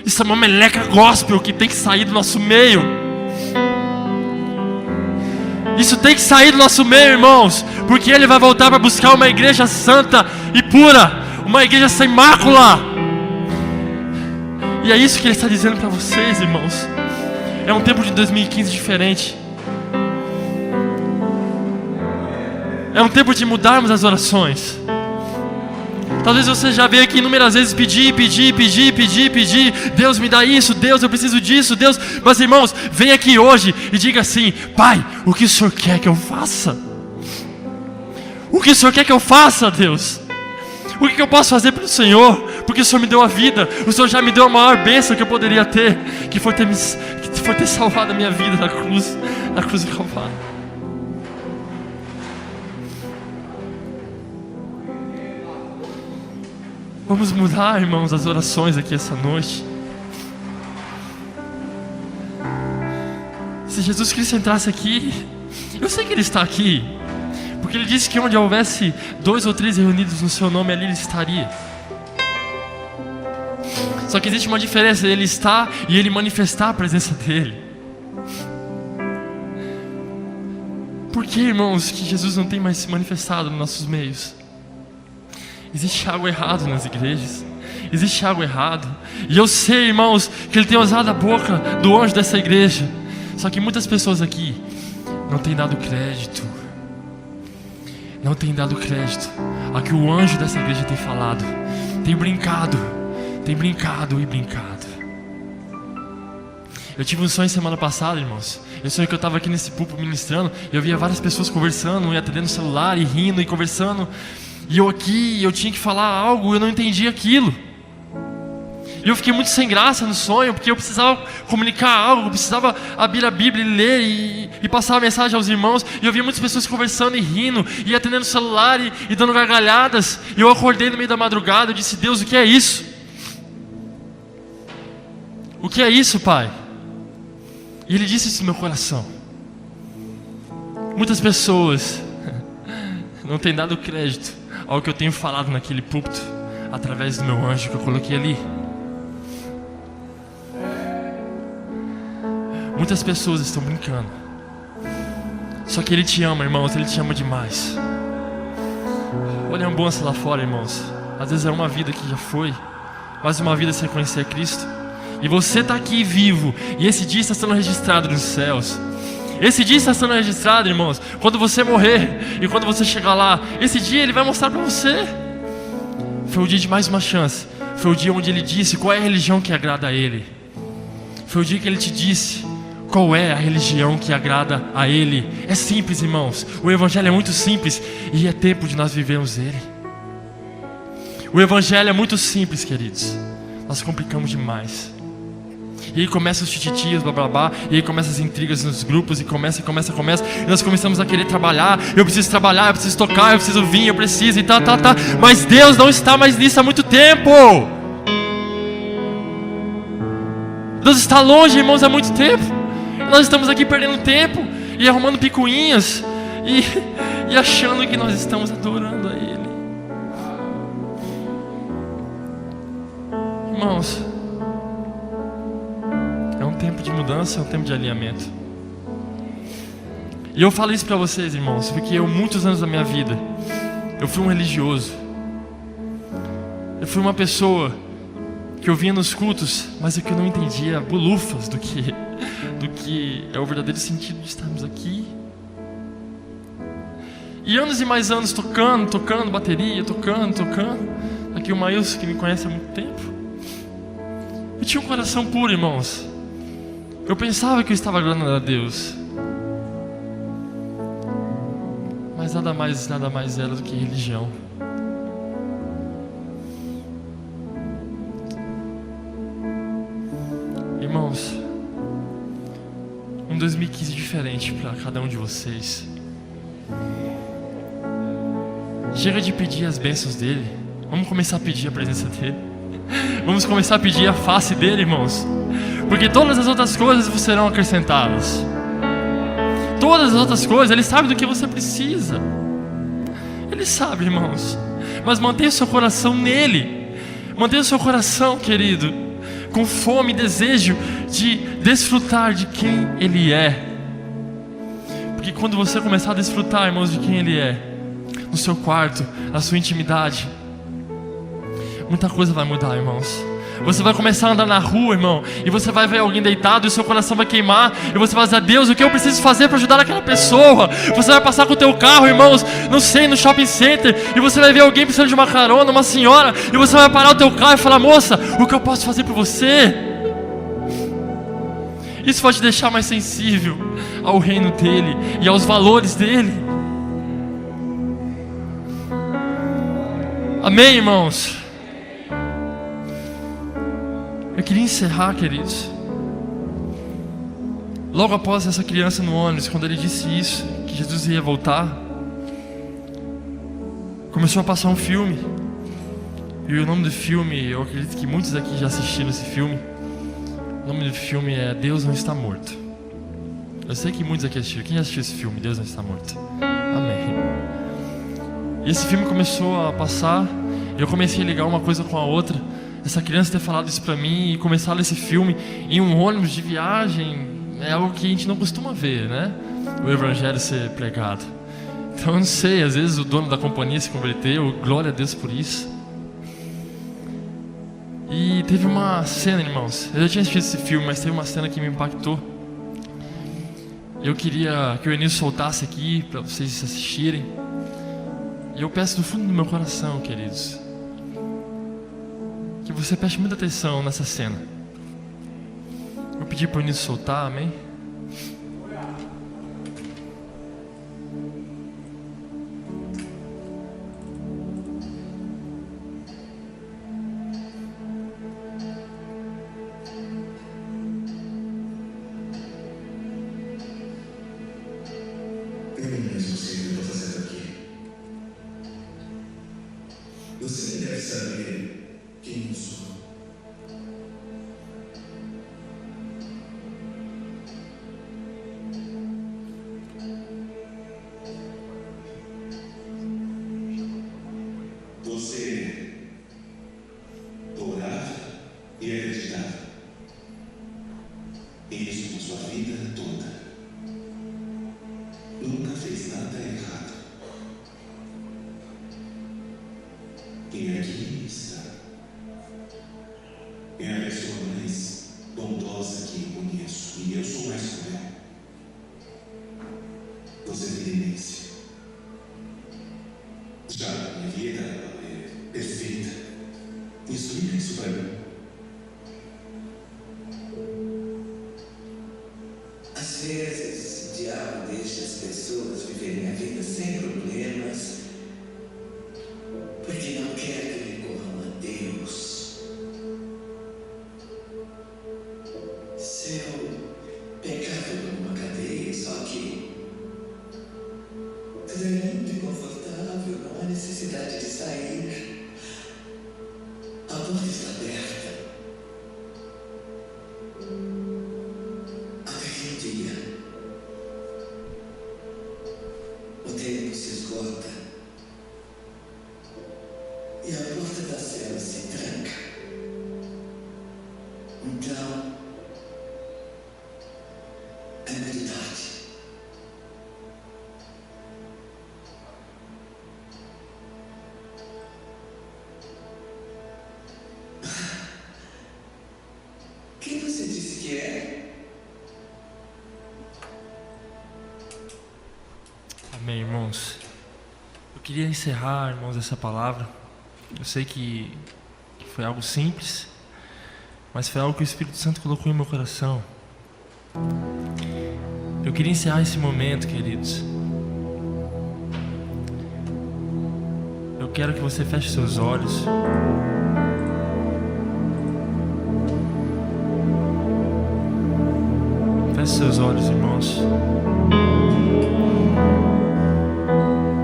Isso é uma meleca gospel que tem que sair do nosso meio. Isso tem que sair do nosso meio, irmãos. Porque Ele vai voltar para buscar uma igreja santa e pura. Uma igreja sem mácula. E é isso que Ele está dizendo para vocês, irmãos. É um tempo de 2015 diferente. É um tempo de mudarmos as orações. Talvez você já veio aqui inúmeras vezes pedir. Deus, me dá isso. Deus, eu preciso disso. Deus, mas irmãos, vem aqui hoje e diga assim: Pai, o que o Senhor quer que eu faça? O que o Senhor quer que eu faça, Deus? O que eu posso fazer pelo Senhor? Porque o Senhor me deu a vida. O Senhor já me deu a maior bênção que eu poderia ter, que foi ter salvado a minha vida na cruz do Calvário. Vamos mudar, irmãos, as orações aqui essa noite. Se Jesus Cristo entrasse aqui, eu sei que Ele está aqui, porque Ele disse que onde houvesse 2 ou 3 reunidos no Seu nome, ali Ele estaria. Só que existe uma diferença: Ele está e Ele manifestar a presença dEle. Por que, irmãos, que Jesus não tem mais se manifestado nos nossos meios? Existe algo errado nas igrejas. Existe algo errado. E eu sei, irmãos, que Ele tem usado a boca do anjo dessa igreja. Só que muitas pessoas aqui não têm dado crédito. Não têm dado crédito a que o anjo dessa igreja tem falado. Tem brincado e brincado. Eu tive um sonho semana passada, irmãos. Eu sonhei que eu estava aqui nesse púlpito ministrando. E eu via várias pessoas conversando, e atendendo o celular, e rindo, e conversando. E eu aqui, eu tinha que falar algo, eu não entendi aquilo. E eu fiquei muito sem graça no sonho, porque eu precisava comunicar algo, eu precisava abrir a Bíblia e ler e passar a mensagem aos irmãos. E eu via muitas pessoas conversando e rindo, e atendendo o celular e dando gargalhadas. E eu acordei no meio da madrugada, eu disse: Deus, o que é isso? O que é isso, Pai? E Ele disse isso no meu coração: muitas pessoas não têm dado crédito ao que eu tenho falado naquele púlpito, através do meu anjo que eu coloquei ali. Muitas pessoas estão brincando. Só que Ele te ama, irmãos, Ele te ama demais. Olha a ambulância lá fora, irmãos. Às vezes é uma vida que já foi, mais uma vida sem conhecer Cristo. E você está aqui vivo, e esse dia está sendo registrado nos céus. Esse dia está sendo registrado, irmãos, quando você morrer e quando você chegar lá. Esse dia Ele vai mostrar para você. Foi o dia de mais uma chance. Foi o dia onde Ele disse qual é a religião que agrada a Ele. Foi o dia que Ele te disse qual é a religião que agrada a Ele. É simples, irmãos. O Evangelho é muito simples, e é tempo de nós vivermos Ele. O Evangelho é muito simples, queridos. Nós complicamos demais. E aí começam os tititias, blá blá blá. E aí começam as intrigas nos grupos. E começa. E nós começamos a querer trabalhar. Eu preciso trabalhar, eu preciso tocar, eu preciso vir, eu preciso e tá. Mas Deus não está mais nisso há muito tempo. Deus está longe, irmãos, há muito tempo. Nós estamos aqui perdendo tempo e arrumando picuinhas e achando que nós estamos adorando a Ele. Irmãos, é um tempo de mudança, é um tempo de alinhamento. E eu falo isso para vocês, irmãos, porque muitos anos da minha vida eu fui um religioso. Eu fui uma pessoa que eu vinha nos cultos, mas é que eu não entendia bolufas do que é o verdadeiro sentido de estarmos aqui. E anos e mais anos tocando bateria, tocando. Aqui o Maílson, que me conhece há muito tempo. Eu tinha um coração puro, irmãos. Eu pensava que eu estava agradando a Deus, mas nada mais era do que religião. Irmãos, um 2015 diferente para cada um de vocês. Chega de pedir as bênçãos dele. Vamos começar a pedir a presença dele. Vamos começar a pedir a face dele, irmãos. Porque todas as outras coisas serão acrescentadas. Todas as outras coisas, Ele sabe do que você precisa. Ele sabe, irmãos. Mas mantenha o seu coração nele. Mantenha o seu coração, querido, com fome e desejo de desfrutar de quem Ele é. Porque quando você começar a desfrutar, irmãos, de quem Ele é, no seu quarto, na sua intimidade, muita coisa vai mudar, irmãos. Você vai começar a andar na rua, irmão, e você vai ver alguém deitado e o seu coração vai queimar. E você vai dizer: Deus, o que eu preciso fazer para ajudar aquela pessoa? Você vai passar com o teu carro, irmãos, não sei, no shopping center, e você vai ver alguém precisando de uma carona, uma senhora, e você vai parar o teu carro e falar: moça, o que eu posso fazer por você? Isso vai te deixar mais sensível ao reino dele e aos valores dele. Amém, irmãos? Eu queria encerrar, queridos. Logo após essa criança no ônibus, quando ele disse isso, que Jesus ia voltar, começou a passar um filme. E o nome do filme, eu acredito que muitos aqui já assistiram esse filme. O nome do filme é Deus Não Está Morto. Eu sei que muitos aqui assistiram. Quem já assistiu esse filme, Deus Não Está Morto? Amém. E esse filme começou a passar, e eu comecei a ligar uma coisa com a outra. Essa criança ter falado isso pra mim e começado esse filme em um ônibus de viagem, é algo que a gente não costuma ver, né? O evangelho ser pregado. Então eu não sei, às vezes o dono da companhia se converteu, glória a Deus por isso. E teve uma cena, irmãos, eu já tinha assistido esse filme, mas teve uma cena que me impactou. Eu queria que o Enilson soltasse aqui para vocês assistirem. E eu peço do fundo do meu coração, queridos, que você preste muita atenção nessa cena. Vou pedir para o Enilson soltar, amém? Você nem deve saber quem eu sou. Você orava e acreditava. Isso por sua vida toda. Nunca fez nada errado. E aqui está. É a pessoa mais bondosa que eu conheço. E eu sou mais cruel. Você tem demência. Já minha vida é perfeita. Explica isso para mim. Às vezes, o diabo deixa as pessoas viverem a vida sem problemas, porque não quer que recorram a Deus. Seu pecado é uma cadeia, só que tudo é lindo e confortável, não há necessidade de sair. A porta está aberta. Até que um dia o tempo se esgota e a porta da cela se tranca. Então é muito tarde. Quem você disse que é? Amém, irmãos. Eu queria encerrar, irmãos, essa palavra. Eu sei que foi algo simples, mas foi algo que o Espírito Santo colocou em meu coração. Eu queria encerrar esse momento, queridos. Eu quero que você feche seus olhos. Feche seus olhos, irmãos.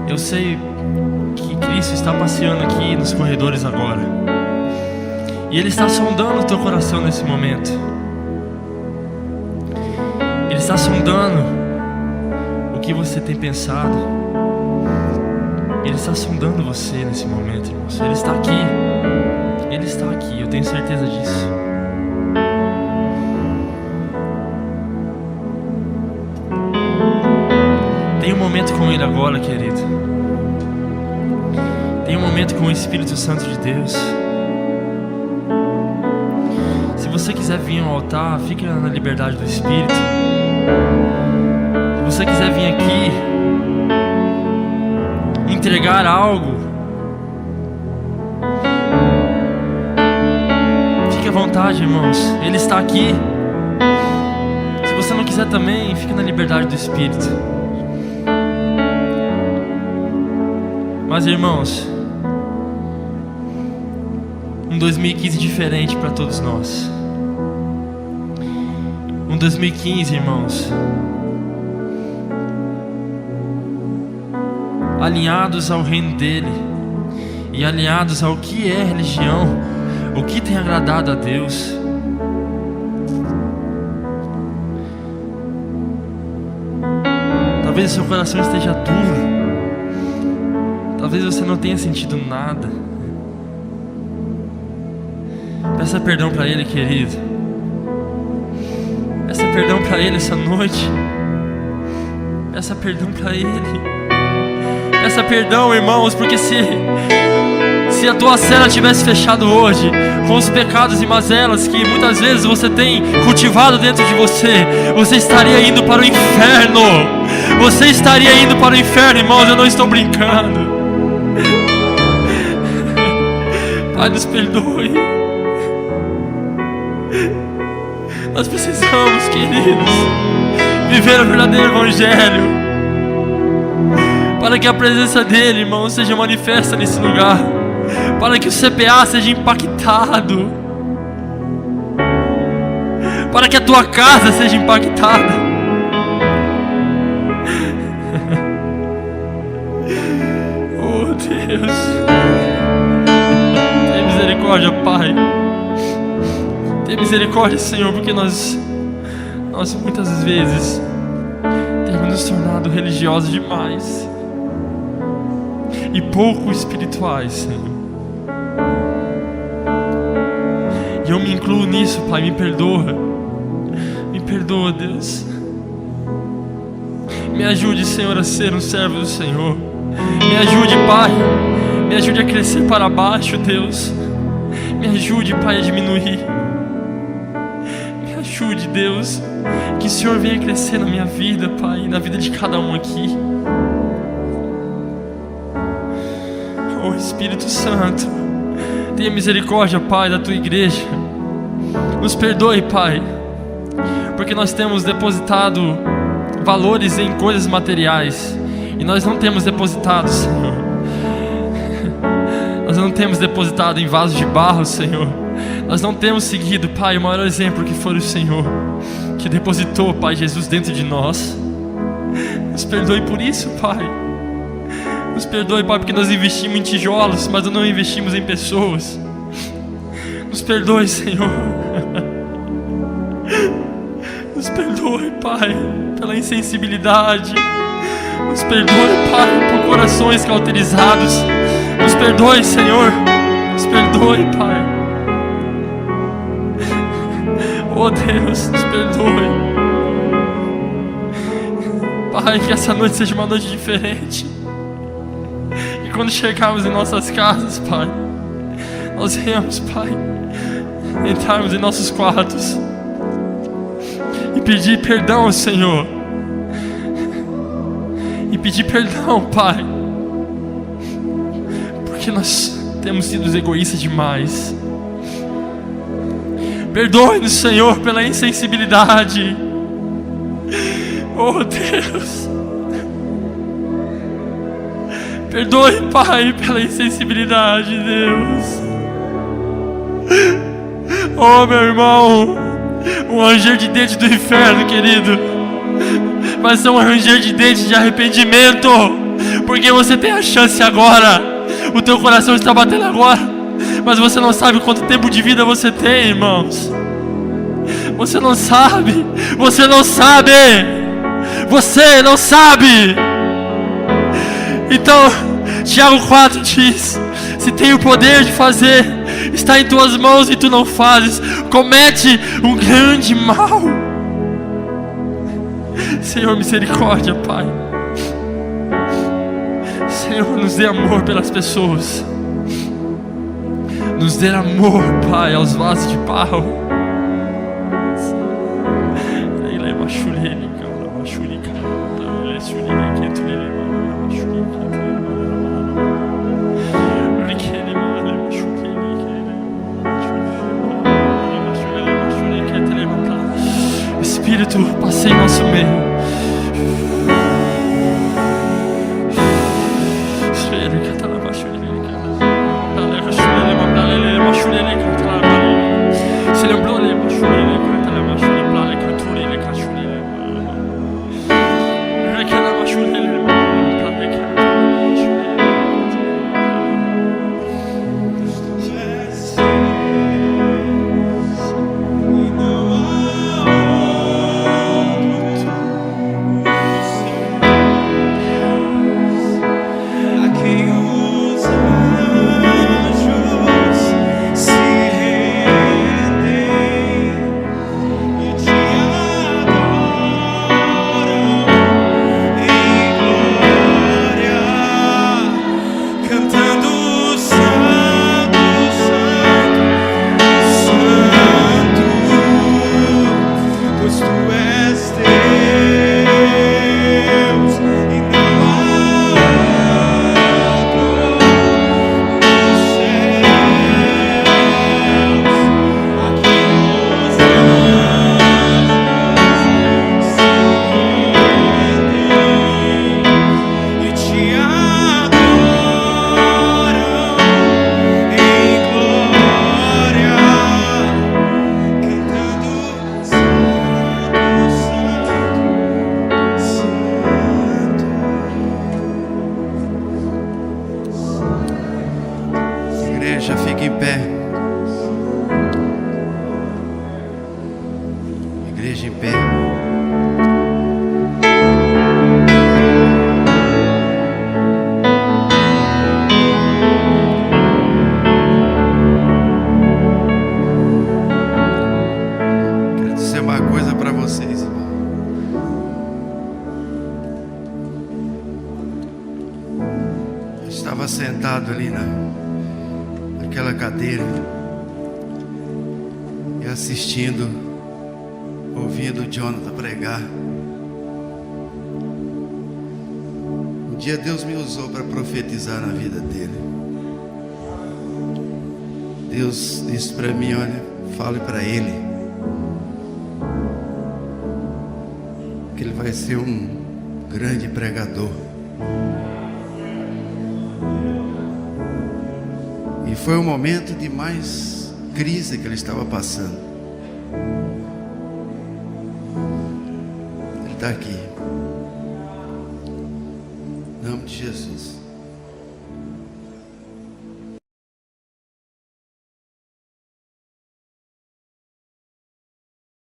Eu sei que Cristo está passeando aqui nos corredores agora, e Ele está sondando o teu coração nesse momento. Ele está sondando o que você tem pensado. Ele está sondando você nesse momento, irmãos. Ele está aqui. Ele está aqui, eu tenho certeza disso. Tenha um momento com Ele agora, querido. Tenha um momento com o Espírito Santo de Deus. Se você quiser vir ao altar, fique na liberdade do Espírito. Se você quiser vir aqui entregar algo, fique à vontade, irmãos. Ele está aqui. Se você não quiser também, fique na liberdade do Espírito. Mas, irmãos, um 2015 diferente para todos nós. Um 2015, irmãos, alinhados ao reino dele e alinhados ao que é religião, o que tem agradado a Deus. Talvez o seu coração esteja duro. Talvez você não tenha sentido nada. Peça perdão para Ele, querido. Peça perdão para Ele essa noite. Peça perdão para Ele. Peça perdão, irmãos, porque se a tua cela tivesse fechado hoje, com os pecados e mazelas que muitas vezes você tem cultivado dentro de você, você estaria indo para o inferno. Você estaria indo para o inferno, irmãos, eu não estou brincando. Pai, nos perdoe. Nós precisamos, queridos, viver o verdadeiro evangelho, para que a presença dele, irmão, seja manifesta nesse lugar, para que o CPA seja impactado, para que a tua casa seja impactada. Oh Deus, tem misericórdia, Pai. Tem misericórdia, Senhor, porque nós muitas vezes temos nos tornado religiosos demais e pouco espirituais, Senhor. E eu me incluo nisso, Pai, me perdoa. Me perdoa, Deus. Me ajude, Senhor, a ser um servo do Senhor. Me ajude, Pai. Me ajude a crescer para baixo, Deus. Me ajude, Pai, a diminuir. Me ajude, Deus. Que o Senhor venha crescer na minha vida, Pai, e na vida de cada um aqui. Oh, Espírito Santo, tenha misericórdia, Pai, da tua igreja. Nos perdoe, Pai, porque nós temos depositado valores em coisas materiais e nós não temos depositado, Senhor. Nós não temos depositado em vasos de barro, Senhor. Nós não temos seguido, Pai, o maior exemplo que foi o Senhor, que depositou, Pai Jesus, dentro de nós. Nos perdoe por isso, Pai. Nos perdoe, Pai, porque nós investimos em tijolos, mas não investimos em pessoas. Nos perdoe, Senhor. Nos perdoe, Pai, pela insensibilidade. Nos perdoe, Pai, por corações cauterizados. Nos perdoe, Senhor. Nos perdoe, Pai. Oh Deus, nos perdoe. Pai, que essa noite seja uma noite diferente. E quando chegarmos em nossas casas, Pai, nós venhamos, Pai, entrarmos em nossos quartos e pedir perdão ao Senhor. E pedir perdão, Pai, porque nós temos sido egoístas demais. Perdoe-nos, Senhor, pela insensibilidade. Oh Deus, perdoe, Pai, pela insensibilidade, Deus. Oh, meu irmão, um ranger de dente do inferno, querido, vai ser um ranger de dente de arrependimento, porque você tem a chance agora. O teu coração está batendo agora, mas você não sabe quanto tempo de vida você tem, irmãos. Você não sabe. Você não sabe. Você não sabe. Então, Tiago 4 diz: se tem o poder de fazer, está em tuas mãos e tu não fazes, comete um grande mal. Senhor, misericórdia, Pai. Senhor, nos dê amor pelas pessoas. Nos dê amor, Pai, aos vasos de barro. Espírito, passei em nosso meio. esteja em pé. Quero dizer uma coisa para vocês, irmão. Eu estava sentado ali naquela cadeira e assistindo, ouvindo o Jonathan pregar. Um dia Deus me usou para profetizar na vida dele. Deus disse para mim: olha, fale para ele que ele vai ser um grande pregador. E foi o momento de mais crise que ele estava passando. Ele está aqui. Em nome de Jesus.